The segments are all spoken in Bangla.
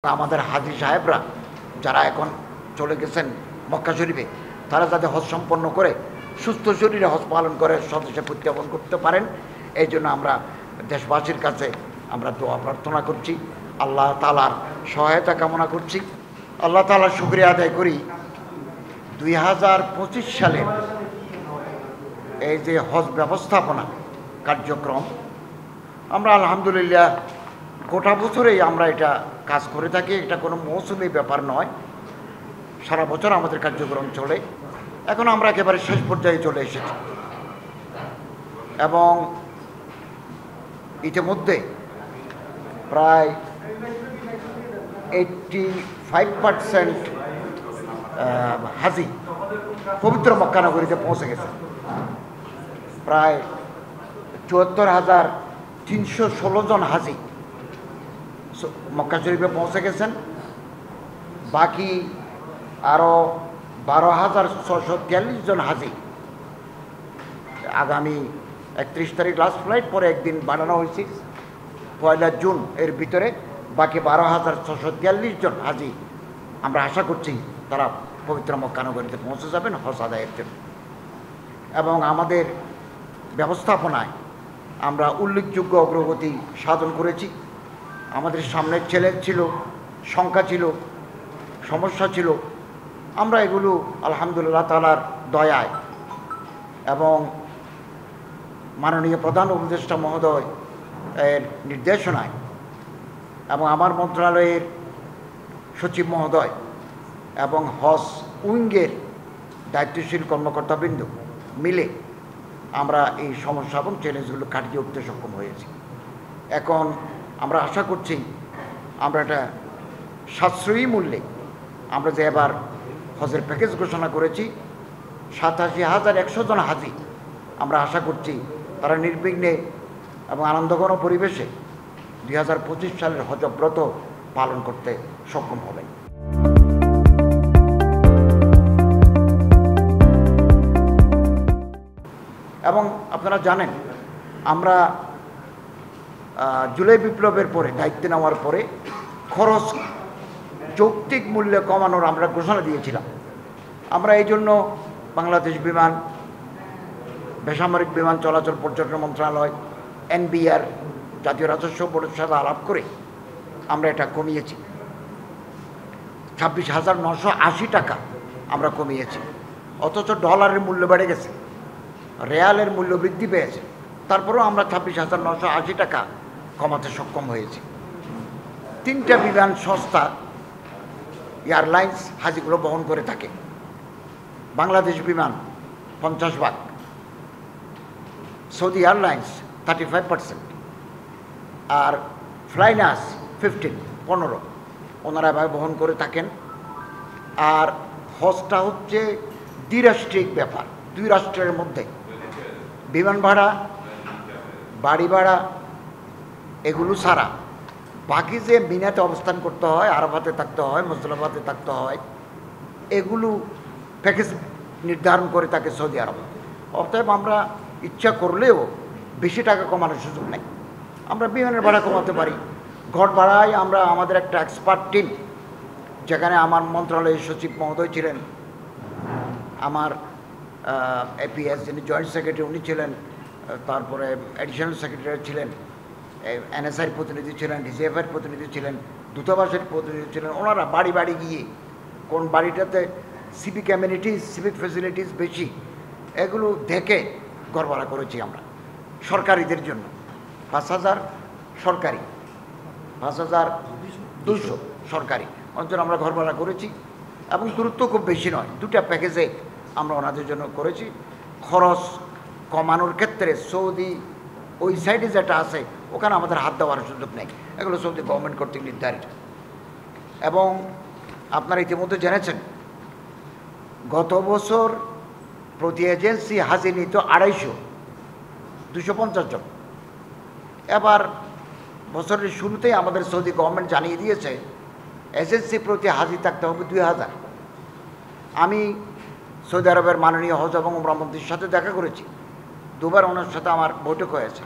আমাদের হাজী সাহেবরা যারা এখন চলে গেছেন মক্কা শরীফে, তারা যাতে হজ সম্পন্ন করে সুস্থ শরীরে হজ পালন করে স্বদেশে প্রত্যাবর্তন করতে পারেন, এই জন্য আমরা দেশবাসীর কাছে আমরা দোয়া প্রার্থনা করছি, আল্লাহ তাআলার সহায়তা কামনা করছি। আল্লাহ তাআলার শুকরিয়া আদায় করি 2025 সালে এই যে হজ ব্যবস্থাপনা কার্যক্রম, আমরা আলহামদুলিল্লাহ গোটা বছরেই আমরা এটা কাজ করে থাকি। এটা কোনো মৌসুমি ব্যাপার নয়, সারা বছর আমাদের কার্যক্রম চলে। এখন আমরা একেবারে শেষ পর্যায়ে চলে এসেছি এবং ইতিমধ্যে প্রায় 85% হাজি পবিত্র মক্কা নগরীতে পৌঁছে গেছে। প্রায় 74,316 জন হাজি মক্কা শরীফে পৌঁছে গেছেন। বাকি আরও 12,643 জন হাজি আগামী 31 তারিখ লাস্ট ফ্লাইট, পরে একদিন বাড়ানো হয়েছে 1 জুন, এর ভিতরে বাকি 12,643 জন হাজি আমরা আশা করছি তারা পবিত্র মক্কা নগরীতে পৌঁছে যাবেন হজ আদায়ের জন্য। এবং আমাদের ব্যবস্থাপনায় আমরা উল্লেখযোগ্য অগ্রগতি সাধন করেছি। আমাদের সামনে চ্যালেঞ্জ ছিল, শঙ্কা ছিল, সমস্যা ছিল, আমরা এগুলো আলহামদুলিল্লাহ তাআলার দয়ায় এবং মাননীয় প্রধান উপদেষ্টা মহোদয় এর নির্দেশনায় এবং আমার মন্ত্রণালয়ের সচিব মহোদয় এবং হজ উইংয়ের দায়িত্বশীল কর্মকর্তাবৃন্দ মিলে আমরা এই সমস্যা এবং চ্যালেঞ্জগুলো কাটিয়ে উঠতে সক্ষম হয়েছি। এখন আমরা আশা করছি আমরা একটা সাশ্রয়ী মূল্যে আমরা যে এবার হজের প্যাকেজ ঘোষণা করেছি 87,100 জন হাজি, আমরা আশা করছি তারা নির্বিঘ্নে এবং আনন্দঘন পরিবেশে 2025 সালের হজব্রত পালন করতে সক্ষম হবেন। এবং আপনারা জানেন আমরা জুলাই বিপ্লবের পরে দায়িত্ব নেওয়ার পরে খরচ যৌক্তিক মূল্যে কমানোর আমরা ঘোষণা দিয়েছিলাম। আমরা এই জন্য বাংলাদেশ বিমান, বেসামরিক বিমান চলাচল পর্যটন মন্ত্রণালয়, এনবিআর, জাতীয় রাজস্ব বোর্ডের সাথে আলাপ করে আমরা এটা কমিয়েছি। 26,980 টাকা আমরা কমিয়েছি। অথচ ডলারের মূল্য বেড়ে গেছে, রিয়ালের মূল্য বৃদ্ধি পেয়েছে, তারপরেও আমরা 26,980 টাকা কমাতে সক্ষম হয়েছি। 3টা বিমান সংস্থা এয়ারলাইন্স হাজিগুলো বহন করে থাকে। বাংলাদেশ বিমান 50%, সৌদি এয়ারলাইন্স 35%, আর ফ্লাইনাস 15 ওনারা এভাবে বহন করে থাকেন। আর হজটা হচ্ছে দ্বিরাষ্ট্রিক ব্যাপার, 2 রাষ্ট্রের মধ্যে বিমান ভাড়া, বাড়ি ভাড়া এগুলো ছাড়া বাকি যে মিনাতে অবস্থান করতে হয়, আরাফাতে থাকতে হয়, মুজদালিফাতে থাকতে হয়, এগুলো প্যাকেজ নির্ধারণ করে থাকে সৌদি আরব। অতএব আমরা ইচ্ছা করলেও বেশি টাকা কমানোর সুযোগ নেই। আমরা বিমানের ভাড়া কমাতে পারি। ঘর ভাড়ায় আমরা আমাদের একটা এক্সপার্ট টিম, যেখানে আমার মন্ত্রণালয়ের সচিব মহোদয় ছিলেন, আমার এপিএস যিনি জয়েন্ট সেক্রেটারি উনি ছিলেন, তারপরে অ্যাডিশনাল সেক্রেটারি ছিলেন, এনএসআইয়ের প্রতিনিধি ছিলেন, ডিজিএফআইয়ের প্রতিনিধি ছিলেন, দূতাবাসের প্রতিনিধি ছিলেন। ওনারা বাড়ি বাড়ি গিয়ে কোন বাড়িটাতে সিভিক অ্যামিনিটিস, সিভিক ফ্যাসিলিটিস বেশি, এগুলো দেখে ঘর ভাড়া করেছি আমরা সরকারিদের জন্য। 5,000 সরকারি, 5,200 সরকারি অঞ্চল আমরা ঘর ভাড়া করেছি এবং দূরত্ব খুব বেশি নয়। 2টা প্যাকেজে আমরা ওনাদের জন্য করেছি। খরচ কমানোর ক্ষেত্রে সৌদি ওই সাইডে যেটা আছে ওখানে আমাদের হাত দেওয়ার সুযোগ নেই, এগুলো সৌদি গভর্নমেন্ট কর্তৃক নির্ধারিত। এবং আপনারা ইতিমধ্যে জেনেছেন গত বছর প্রতি এজেন্সি হাজি নিত 250 জন। এবার বছরের শুরুতেই আমাদের সৌদি গভর্নমেন্ট জানিয়ে দিয়েছে এজেন্সি প্রতি হাজি থাকতে হবে 2,000। আমি সৌদি আরবের মাননীয় হজ এবং উমরা মন্ত্রীর সাথে দেখা করেছি, 2বার ওনার সাথে আমার বৈঠক হয়েছে।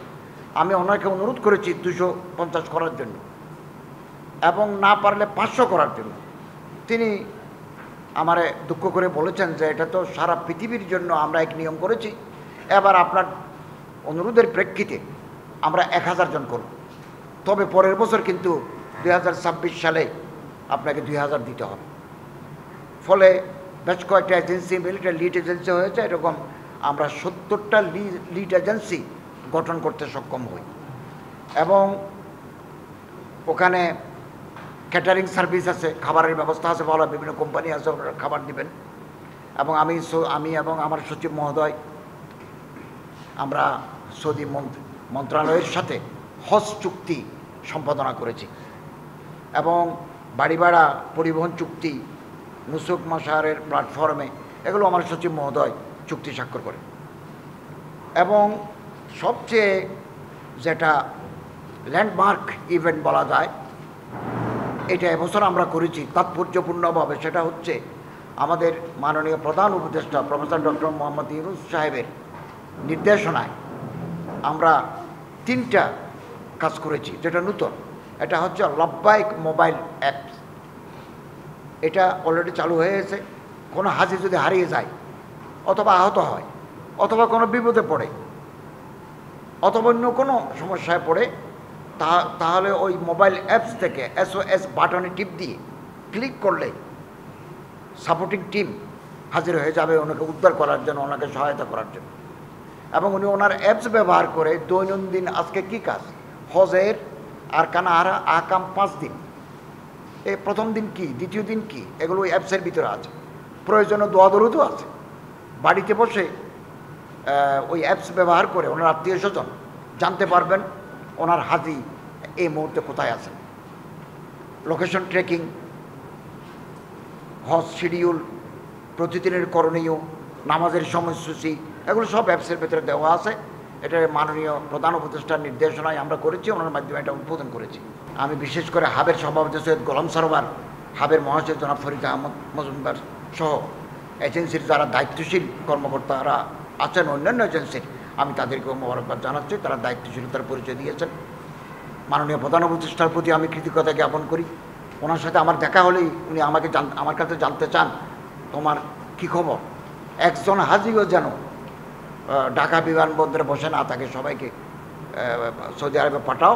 আমি ওনাকে অনুরোধ করেছি 250 করার জন্য। এবং না পারলে 500 করার জন্য। তিনি আমারে দুঃখ করে বলেছেন যে এটা তো সারা পৃথিবীর জন্য আমরা এক নিয়ম করেছি, এবার আপনার অনুরোধের প্রেক্ষিতে আমরা 1000 জন করব, তবে পরের বছর কিন্তু 2026 সালে আপনাকে 2000 দিতে হবে। ফলে বেশ কয়েকটা এজেন্সি মিলে লিড এজেন্সি হয়েছে, এরকম আমরা 70টা লিড এজেন্সি গঠন করতে সক্ষম হই। এবং ওখানে ক্যাটারিং সার্ভিস আছে, খাবারের ব্যবস্থা আছে, ভালো বিভিন্ন কোম্পানি আছে, ওরা খাবার দিবেন। এবং আমি এবং আমার সচিব মহোদয় আমরা সৌদি মন্ত্রণালয়ের সাথে হজ চুক্তি সম্পাদনা করেছি এবং বাড়ি ভাড়া পরিবহন চুক্তি নুসুক মাসারের প্ল্যাটফর্মে এগুলো আমার সচিব মহোদয় চুক্তি স্বাক্ষর করে। এবং সবচেয়ে যেটা ল্যান্ডমার্ক ইভেন্ট বলা যায়, এটা এবছর আমরা করেছি তাৎপর্যপূর্ণভাবে, সেটা হচ্ছে আমাদের মাননীয় প্রধান উপদেষ্টা প্রফেসর ডক্টর মোহাম্মদ ইউনূস সাহেবের নির্দেশনায় আমরা 3টা কাজ করেছি যেটা নতুন। এটা হচ্ছে লব্বাইক মোবাইল অ্যাপস। এটা অলরেডি চালু হয়ে গেছে। কোনো হাজি যদি হারিয়ে যায় অথবা আহত হয় অথবা কোনো বিপদে পড়ে অথবা অন্য কোনো সমস্যায় পড়ে, তাহলে ওই মোবাইল অ্যাপস থেকে SOS বাটনে টিপ দিয়ে ক্লিক করলে সাপোর্টিং টিম হাজির হয়ে যাবে ওনাকে উদ্ধার করার জন্য, ওনাকে সহায়তা করার জন্য। এবং উনি ওনার অ্যাপস ব্যবহার করে দৈনন্দিন আজকে কী কাজ, হজের আরকান আহকাম 5 দিন, এই প্রথম দিন কি, দ্বিতীয় দিন কি, এগুলো ওই অ্যাপসের ভিতরে আছে। প্রয়োজনে দোয়া দরুদও আছে। বাড়িতে বসে ওই অ্যাপস ব্যবহার করে ওনার আত্মীয় স্বজন জানতে পারবেন ওনার হাজি এই মুহূর্তে কোথায় আছেন। লোকেশন ট্রেকিং, হজ শিডিউল, প্রতিদিনের করণীয়, নামাজের সময়সূচি, এগুলো সব অ্যাপসের ভেতরে দেওয়া আছে। এটা মাননীয় প্রধান উপদেষ্টার নির্দেশনায় আমরা করেছি, ওনার মাধ্যমে এটা উদ্বোধন করেছি। আমি বিশেষ করে হাবের সভাপতি সৈয়দ গোলাম সরোয়ার, হাবের মহাসচিব জনাব ফরিদ আহমদ মজুমদার সহ এজেন্সির যারা দায়িত্বশীল কর্মকর্তারা আছেন অন্যান্য এজেন্সির, আমি তাদেরকেও মোবারকবাদ জানাচ্ছি। তারা দায়িত্বশীলতার পরিচয় দিয়েছেন। মাননীয় প্রধান উপদেষ্টার প্রতি আমি কৃতজ্ঞতা জ্ঞাপন করি। ওনার সাথে আমার দেখা হলেই উনি আমার কাছে জানতে চান তোমার কি খবর। একজন হাজিও যেন ঢাকা বিমানবন্দরে বসে না থাকে, সবাইকে সৌদি আরবে পাঠাও।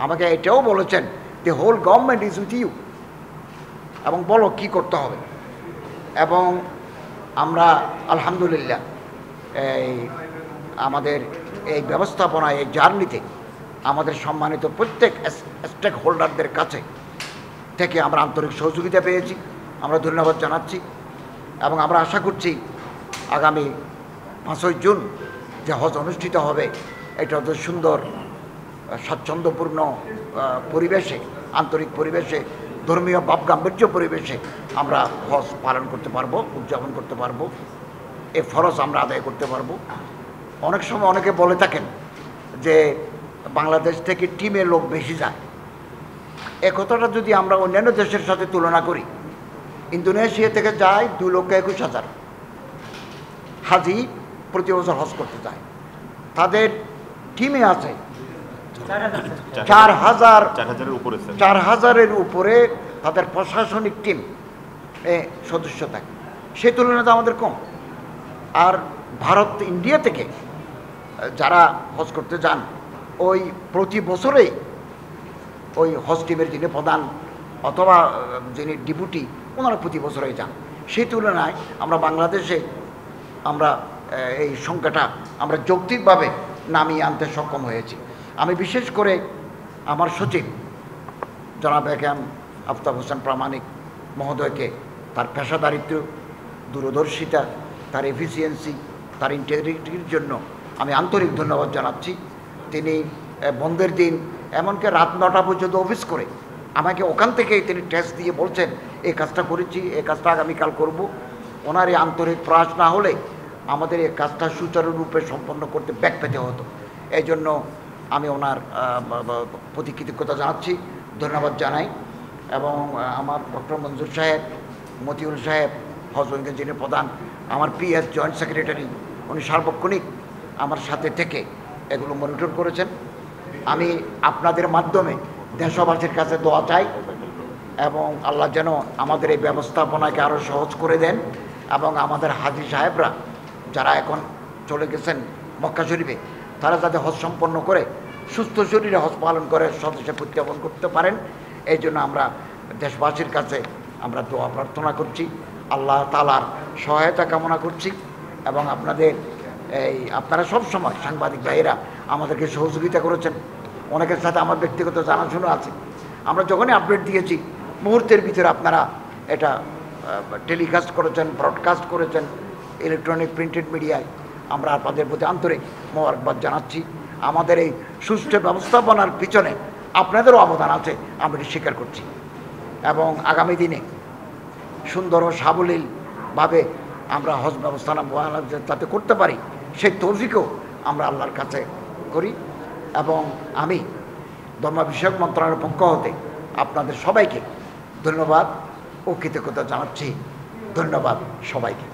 আমাকে এটাও বলেছেন the whole government is with you, এবং বলো কি করতে হবে। এবং আমরা আলহামদুলিল্লাহ আমাদের এই ব্যবস্থাপনায়, এই জার্নিতে আমাদের সম্মানিত প্রত্যেক স্টেক হোল্ডারদের কাছে থেকে আমরা আন্তরিক সহযোগিতা পেয়েছি, আমরা ধন্যবাদ জানাচ্ছি। এবং আমরা আশা করছি আগামী 5ই জুন যে হজ অনুষ্ঠিত হবে, এটা অত সুন্দর স্বাচ্ছন্দ্যপূর্ণ পরিবেশে, আন্তরিক পরিবেশে, ধর্মীয় ভাবগাম্ভীর্য পরিবেশে আমরা হজ পালন করতে পারবো, উদযাপন করতে পারবো, এই ফরজ আমরা আদায় করতে পারবো। অনেক সময় অনেকে বলে থাকেন যে বাংলাদেশ থেকে টিমে লোক বেশি যায়। এ কথাটা যদি আমরা অন্যান্য দেশের সাথে তুলনা করি, ইন্দোনেশিয়া থেকে যায় 2,21,000 হাজি প্রতি বছর হজ করতে যায়। তাদের টিমে আছে 4,000-এর উপরে তাদের প্রশাসনিক টিম সদস্য থাকে। সেই তুলনাতে আমাদের কম। আর ভারত, ইন্ডিয়া থেকে যারা হজ করতে যান, ওই প্রতি বছরেই ওই হজ টিমের যিনি প্রধান অথবা যিনি ডেপুটি, ওনারা প্রতি বছরেই যান। সেই তুলনায় আমরা বাংলাদেশে আমরা এই সংখ্যাটা আমরা যৌক্তিকভাবে নামিয়ে আনতে সক্ষম হয়েছি। আমি বিশেষ করে আমার সচিব জনাব একেএম আফতাব হোসেন প্রামাণিক মহোদয়কে তার পেশাদারিত্ব, দূরদর্শিতা, তার এফিসিয়েন্সি, তার ইন্টিগ্রিটির জন্য আমি আন্তরিক ধন্যবাদ জানাচ্ছি। তিনি বন্ধের দিন এমনকি রাত 9টা পর্যন্ত অফিস করে আমাকে ওখান থেকেই তিনি টেস্ট দিয়ে বলছেন এই কাজটা করেছি, এই কাজটা আগামীকাল করব। ওনার এই আন্তরিক প্রয়াস না হলে আমাদের এই কাজটা সুচারুরূপে সম্পন্ন করতে ব্যাক পেতে হতো। এই জন্য আমি ওনার প্রতি কৃতজ্ঞতা জানাচ্ছি, ধন্যবাদ জানাই। এবং আমার ডক্টর মঞ্জুর সাহেব, মতিউল সাহেব, হজ উইংয়ের যিনি প্রধান, আমার PS জয়েন্ট সেক্রেটারি, উনি সার্বক্ষণিক আমার সাথে থেকে এগুলো মনিটর করেছেন। আমি আপনাদের মাধ্যমে দেশবাসীর কাছে দোয়া চাই এবং আল্লাহ যেন আমাদের এই ব্যবস্থাপনাকে আরও সহজ করে দেন এবং আমাদের হাজী সাহেবরা যারা এখন চলে গেছেন মক্কা শরীফে তারা যাতে হজ সম্পন্ন করে সুস্থ শরীরে হজ পালন করে স্বদেশে প্রত্যাবর্তন করতে পারেন, এই জন্য আমরা দেশবাসীর কাছে আমরা দোয়া প্রার্থনা করছি, আল্লাহ তাআলার সহায়তা কামনা করছি। এবং আপনারা সব সময় সাংবাদিক ভাইয়েরা আমাদেরকে সহযোগিতা করেছেন, অনেকের সাথে আমার ব্যক্তিগত জানাশোনা আছে। আমরা যখনই আপডেট দিয়েছি মুহূর্তের ভিতরে আপনারা এটা টেলিকাস্ট করেছেন, ব্রডকাস্ট করেছেন ইলেকট্রনিক প্রিন্টেড মিডিয়ায়। আমরা আপনাদের প্রতি আন্তরিক মোবারকবাদ জানাচ্ছি। আমাদের এই সুষ্ঠু ব্যবস্থাপনার পিছনে আপনাদেরও অবদান আছে, আমরা এটি স্বীকার করছি। এবং আগামী দিনে সুন্দর ও সাবলীলভাবে আমরা হজ ব্যবস্থাপনা যাতে করতে পারি সেই তৌফিকও আমরা আল্লাহর কাছে করি। এবং আমি ধর্ম বিষয়ক মন্ত্রণালয়ের পক্ষ হতে আপনাদের সবাইকে ধন্যবাদ ও কৃতজ্ঞতা জানাচ্ছি। ধন্যবাদ সবাইকে।